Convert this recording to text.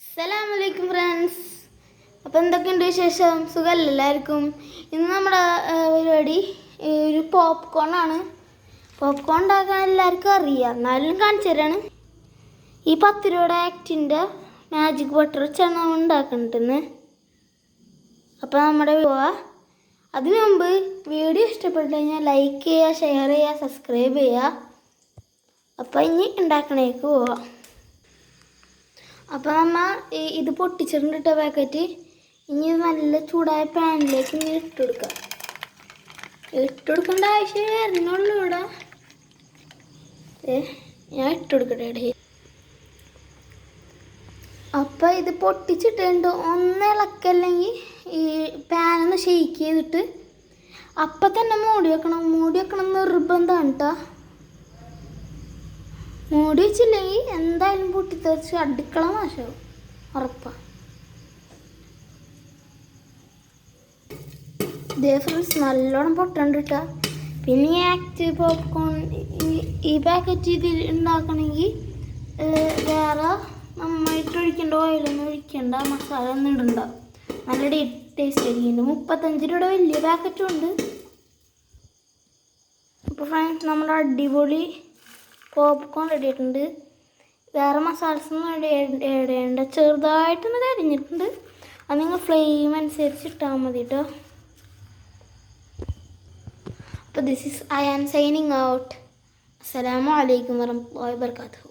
അസ്സലാമലൈക്കും ഫ്രണ്ട്സ്. അപ്പോൾ എന്തൊക്കെയുണ്ട് വിശേഷം? സുഖമല്ല എല്ലാവർക്കും? ഇന്ന് നമ്മുടെ പരിപാടി ഒരു പോപ്കോണാണ്. പോപ്കോൺ ഉണ്ടാക്കാൻ എല്ലാവർക്കും അറിയാം, എന്നാലും കാണിച്ചു തരാണ്. ഈ 10 രൂപയുടെ ആക്ടിൻ്റെ മാജിക് ബട്ടർ വെച്ചാണ് നമ്മൾ ഉണ്ടാക്കേണ്ടതെന്ന്. അപ്പോൾ നമ്മുടെ അതിനു മുമ്പ് വീഡിയോ ഇഷ്ടപ്പെട്ടു കഴിഞ്ഞാൽ ലൈക്ക് ചെയ്യുക, ഷെയർ ചെയ്യുക, സബ്സ്ക്രൈബ് ചെയ്യുക. അപ്പോൾ ഇനി ഉണ്ടാക്കണേക്ക് പോവാം. അപ്പോൾ നമ്മൾ ഇത് പൊട്ടിച്ചിട്ടുണ്ട് പാക്കറ്റ്. ഇനി നല്ല ചൂടായ പാനിലേക്ക് ഇനി ഇട്ടുകൊടുക്കേണ്ട ആവശ്യം വരുന്നുള്ളൂ. ഇവിടെ ഞാൻ ഇട്ടുകൊടുക്കട്ടെ. അപ്പോൾ ഇത് പൊട്ടിച്ചിട്ടുണ്ട്. ഒന്ന് ഇളക്കല്ലെങ്കിൽ ഈ പാനൊന്ന് ഷെയ്ക്ക് ചെയ്തിട്ട് അപ്പം തന്നെ മൂടി വെക്കണം നിർബന്ധമാണ് കേട്ടോ. മൂടി വെച്ചില്ലെങ്കിൽ എന്തായാലും പൊട്ടിത്തെറിച്ച് അടുക്കള നാശമാവും, ഉറപ്പാണ്. ഇതേ ഫ്രണ്ട്സ് നല്ലോണം പൊട്ടണ്ട് കേട്ടോ. പിന്നെ ഈ ആക്ട് പോപ്കോൺ ഈ പാക്കറ്റ് ഇതിൽ ഉണ്ടാക്കണമെങ്കിൽ വേറെ നന്നായിട്ട് ഒഴിക്കേണ്ട, ഓയിലൊന്നും ഒഴിക്കേണ്ട, മസാല ഒന്നും ഇടണ്ട. നല്ല ടേസ്റ്റ് ആയിരിക്കും. 35 രൂപയുടെ വലിയ പാക്കറ്റും ഉണ്ട്. അപ്പോൾ ഫ്രണ്ട്സ് നമ്മുടെ അടിപൊളി പോപ്കോൺ റെഡി ആയിട്ടുണ്ട്. വേറെ മസാലസൊന്നും ഇടേണ്ട, ചെറുതായിട്ടൊന്ന് കരിഞ്ഞിട്ടുണ്ട്. അത് നിങ്ങൾ ഫ്ലെയിം അനുസരിച്ച് ഇട്ടാൽ മതി കേട്ടോ. അപ്പോൾ ഐ ആം സൈനിങ് ഔട്ട്. അസ്സലാമു അലൈക്കും വറഹ്മത്തുള്ളാഹി വബറകാതുഹു.